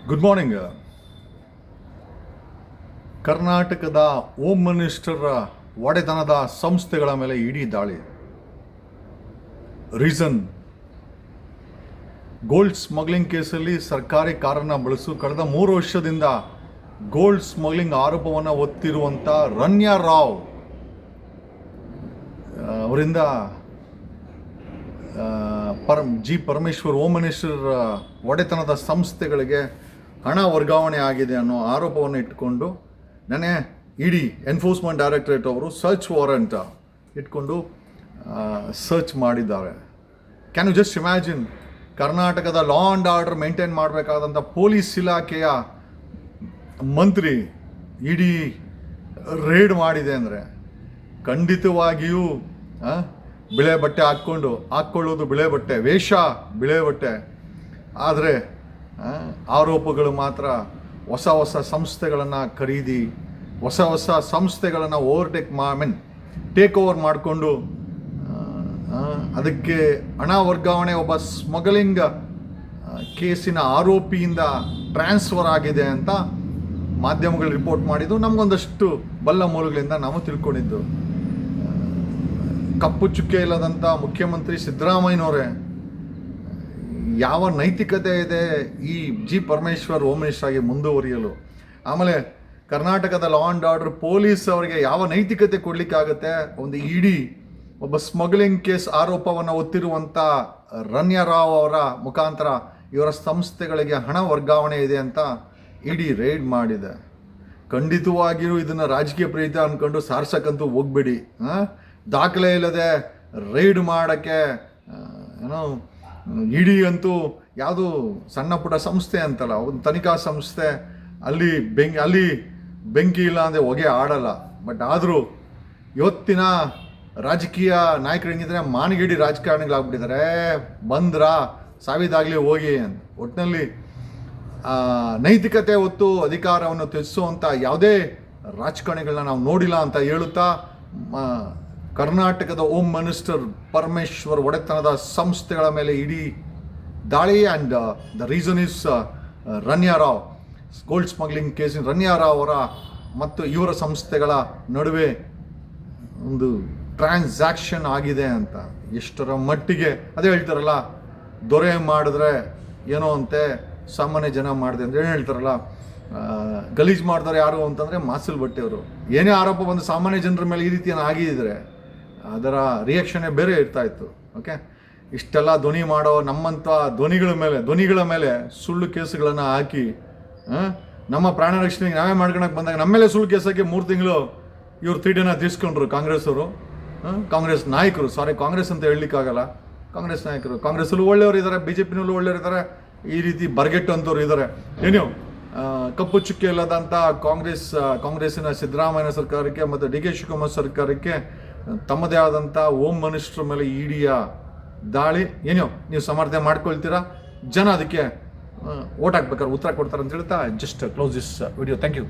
Good morning. ಕರ್ನಾಟಕದ home minister ಒಡೆತನದ ಸಂಸ್ಥೆಗಳ ಮೇಲೆ ಇಡೀ ದಾಳಿ. ರೀಸನ್, ಗೋಲ್ಡ್ ಸ್ಮಗ್ಲಿಂಗ್ ಕೇಸಲ್ಲಿ ಸರ್ಕಾರಿ ಕಾರನ್ನು ಬಳಸು ಕಳೆದ 3 ವರ್ಷದಿಂದ ಗೋಲ್ಡ್ ಸ್ಮಗ್ಲಿಂಗ್ ಆರೋಪವನ್ನು ಹೊತ್ತಿರುವಂಥ ರನ್ಯಾ ರಾವ್ ಅವರಿಂದ ಪರಮೇಶ್ವರ್ ಹೋಮ್ ಮಿನಿಸ್ಟರ್ ಒಡೆತನದ ಸಂಸ್ಥೆಗಳಿಗೆ ಹಣ ವರ್ಗಾವಣೆ ಆಗಿದೆ ಅನ್ನೋ ಆರೋಪವನ್ನು ಇಟ್ಕೊಂಡು ನೆನೆ ಇಡಿ ಎನ್ಫೋರ್ಸ್ಮೆಂಟ್ ಡೈರೆಕ್ಟರೇಟ್ ಅವರು ಸರ್ಚ್ ವಾರೆಂಟ್ ಇಟ್ಕೊಂಡು ಸರ್ಚ್ ಮಾಡಿದ್ದಾರೆ. ಕ್ಯಾನ್ ಯು ಜಸ್ಟ್ ಇಮ್ಯಾಜಿನ್, ಕರ್ನಾಟಕದ ಲಾ ಆ್ಯಂಡ್ ಆರ್ಡರ್ ಮೇಂಟೈನ್ ಮಾಡಬೇಕಾದಂಥ ಪೊಲೀಸ್ ಇಲಾಖೆಯ ಮಂತ್ರಿ ಇಡಿ ರೇಡ್ ಮಾಡಿದೆ ಅಂದರೆ ಖಂಡಿತವಾಗಿಯೂ ಬಿಳೆ ಬಟ್ಟೆ ಹಾಕ್ಕೊಳ್ಳೋದು ಬಿಳೆ ಬಟ್ಟೆ, ವೇಷ ಬಿಳೆ ಬಟ್ಟೆ. ಆದರೆ ಆರೋಪಗಳು ಮಾತ್ರ ಹೊಸ ಸಂಸ್ಥೆಗಳನ್ನು ಖರೀದಿ, ಹೊಸ ಸಂಸ್ಥೆಗಳನ್ನು ಟೇಕ್ ಓವರ್ ಮಾಡಿಕೊಂಡು ಅದಕ್ಕೆ ಹಣ ವರ್ಗಾವಣೆ, ಒಬ್ಬ ಸ್ಮಗ್ಲಿಂಗ್ ಕೇಸಿನ ಆರೋಪಿಯಿಂದ ಟ್ರಾನ್ಸ್ಫರ್ ಆಗಿದೆ ಅಂತ ಮಾಧ್ಯಮಗಳು ರಿಪೋರ್ಟ್ ಮಾಡಿದ್ದು ನಮಗೊಂದಷ್ಟು ಬಲ್ಲ ಮೂಲಗಳಿಂದ ನಾವು ತಿಳ್ಕೊಂಡಿದ್ದು. ಕಪ್ಪು ಚುಕ್ಕೆ ಇಲ್ಲದಂಥ ಮುಖ್ಯಮಂತ್ರಿ ಸಿದ್ದರಾಮಯ್ಯನವರೇ, ಯಾವ ನೈತಿಕತೆ ಇದೆ ಈ ಪರಮೇಶ್ವರ್ ಹೋಮ್ ಮಿನಿಸ್ಟರ್ ಆಗಿ ಮುಂದುವರಿಯಲು? ಆಮೇಲೆ ಕರ್ನಾಟಕದ ಲಾ ಆ್ಯಂಡ್ ಆರ್ಡರ್ ಪೊಲೀಸ್ ಅವರಿಗೆ ಯಾವ ನೈತಿಕತೆ ಕೊಡಲಿಕ್ಕಾಗುತ್ತೆ? ಒಂದು ಇಡಿ ಒಬ್ಬ ಸ್ಮಗ್ಲಿಂಗ್ ಕೇಸ್ ಆರೋಪವನ್ನು ಹೊತ್ತಿರುವಂಥ ರನ್ಯಾ ರಾವ್ ಅವರ ಮುಖಾಂತರ ಇವರ ಸಂಸ್ಥೆಗಳಿಗೆ ಹಣ ವರ್ಗಾವಣೆ ಇದೆ ಅಂತ ಇಡಿ ರೇಡ್ ಮಾಡಿದೆ. ಖಂಡಿತವಾಗಿಯೂ ಇದನ್ನು ರಾಜಕೀಯ ಪ್ರೇರಿತ ಅಂದ್ಕೊಂಡು ಸಾರ್ಸಕ್ಕಂತೂ ಹೋಗ್ಬೇಡಿ. ದಾಖಲೆ ಇಲ್ಲದೆ ರೈಡ್ ಮಾಡೋಕ್ಕೆ ಇಡಿ ಅಂತೂ ಯಾವುದು ಸಣ್ಣ ಪುಟ್ಟ ಸಂಸ್ಥೆ ಅಂತಲ್ಲ, ಒಂದು ತನಿಖಾ ಸಂಸ್ಥೆ. ಅಲ್ಲಿ ಬೆಂಕಿ ಇಲ್ಲ ಅಂದರೆ ಹೊಗೆ ಆಡಲ್ಲ. ಬಟ್ ಆದರೂ ಇವತ್ತಿನ ರಾಜಕೀಯ ನಾಯಕರು ಹೆಂಗಿದ್ರೆ ಮಾನಗೇಡಿ ರಾಜಕಾರಣಿಗಳಾಗ್ಬಿಟ್ಟಿದ್ದಾರೆ. ಬಂದ್ರ ಸಾವಿದಾಗಲಿ ಹೋಗಿ ಅಂತ. ಒಟ್ಟಿನಲ್ಲಿ ನೈತಿಕತೆ ಹೊತ್ತು ಅಧಿಕಾರವನ್ನು ತ್ಯಜಿಸುವಂಥ ಯಾವುದೇ ರಾಜಕಾರಣಿಗಳನ್ನ ನಾವು ನೋಡಿಲ್ಲ ಅಂತ ಹೇಳುತ್ತಾ, ಕರ್ನಾಟಕದ ಹೋಮ್ ಮಿನಿಸ್ಟರ್ ಪರಮೇಶ್ವರ್ ಒಡೆತನದ ಸಂಸ್ಥೆಗಳ ಮೇಲೆ ಇಡೀ ದಾಳಿ. And the reason is Ranya Rao, gold smuggling ಕೇಸಿನ ರನ್ಯಾ ರಾವ್ ಅವರ ಮತ್ತು ಇವರ ಸಂಸ್ಥೆಗಳ ನಡುವೆ ಒಂದು ಟ್ರಾನ್ಸಾಕ್ಷನ್ ಆಗಿದೆ ಅಂತ. ಎಷ್ಟರ ಮಟ್ಟಿಗೆ ಅದೇ ಹೇಳ್ತಾರಲ್ಲ, ದೊರೆ ಮಾಡಿದ್ರೆ ಏನೋ ಅಂತೆ, ಸಾಮಾನ್ಯ ಜನ ಮಾಡಿದೆ ಅಂತ ಏನು ಹೇಳ್ತಾರಲ್ಲ. ಗಲೀಜು ಮಾಡಿದವ್ರು ಯಾರು ಅಂತಂದರೆ ಮಾಸಲ್ ಬಟ್ಟೆಯವರು. ಏನೇ ಆರೋಪ ಬಂದು ಸಾಮಾನ್ಯ ಜನರ ಮೇಲೆ ಈ ರೀತಿ ಆಗಿದ್ದರೆ ಅದರ ರಿಯಾಕ್ಷನ್ನೇ ಬೇರೆ ಇರ್ತಾಯಿತ್ತು. ಓಕೆ, ಇಷ್ಟೆಲ್ಲ ಧ್ವನಿ ಮಾಡೋ ನಮ್ಮಂಥ ಧ್ವನಿಗಳ ಮೇಲೆ ಸುಳ್ಳು ಕೇಸುಗಳನ್ನು ಹಾಕಿ ನಮ್ಮ ಪ್ರಾಣ ರಕ್ಷಣೆಗೆ ನಾವೇ ಮಾಡ್ಕೊಳಕ್ಕೆ ಬಂದಾಗ ನಮ್ಮ ಮೇಲೆ ಸುಳ್ಳು ಕೇಸಕ್ಕೆ 3 ತಿಂಗಳು ಇವ್ರು 3 ಡೇನ ತೀರ್ಸ್ಕೊಂಡ್ರು ಕಾಂಗ್ರೆಸ್ ಅವರು. ಕಾಂಗ್ರೆಸ್ ನಾಯಕರು, ಕಾಂಗ್ರೆಸ್ ಅಂತ ಹೇಳಲಿಕ್ಕಾಗಲ್ಲ, ಕಾಂಗ್ರೆಸ್ ನಾಯಕರು. ಕಾಂಗ್ರೆಸ್ಸಲ್ಲೂ ಒಳ್ಳೆಯವರು ಇದ್ದಾರೆ, BJPನಲ್ಲೂ ಒಳ್ಳೆಯವರು ಇದ್ದಾರೆ, ಈ ರೀತಿ ಬರ್ಗೆಟ್ಟು ಅಂತವ್ರು ಇದ್ದಾರೆ. ಏನೋ ಕಪ್ಪು ಚುಕ್ಕೆ ಇಲ್ಲದಂಥ ಕಾಂಗ್ರೆಸ್ಸಿನ ಸಿದ್ದರಾಮಯ್ಯ ಸರ್ಕಾರಕ್ಕೆ ಮತ್ತು ಡಿ ಕೆ ಶಿವಕುಮಾರ್ ಸರ್ಕಾರಕ್ಕೆ ತಮ್ಮದೇ ಆದಂಥ ಹೋಮ್ ಮಿನಿಸ್ಟರ್ ಮೇಲೆ ಇಡಿಯ ದಾಳಿ. ಏನೋ ನೀವು ಸಮರ್ಥನೆ ಮಾಡ್ಕೊಳ್ತೀರಾ, ಜನ ಅದಕ್ಕೆ ಓಟ್ ಹಾಕ್ಬೇಕಾದ್ರೆ ಉತ್ತರ ಕೊಡ್ತಾರೆ ಅಂತ ಹೇಳ್ತಾ just close this video. Thank you.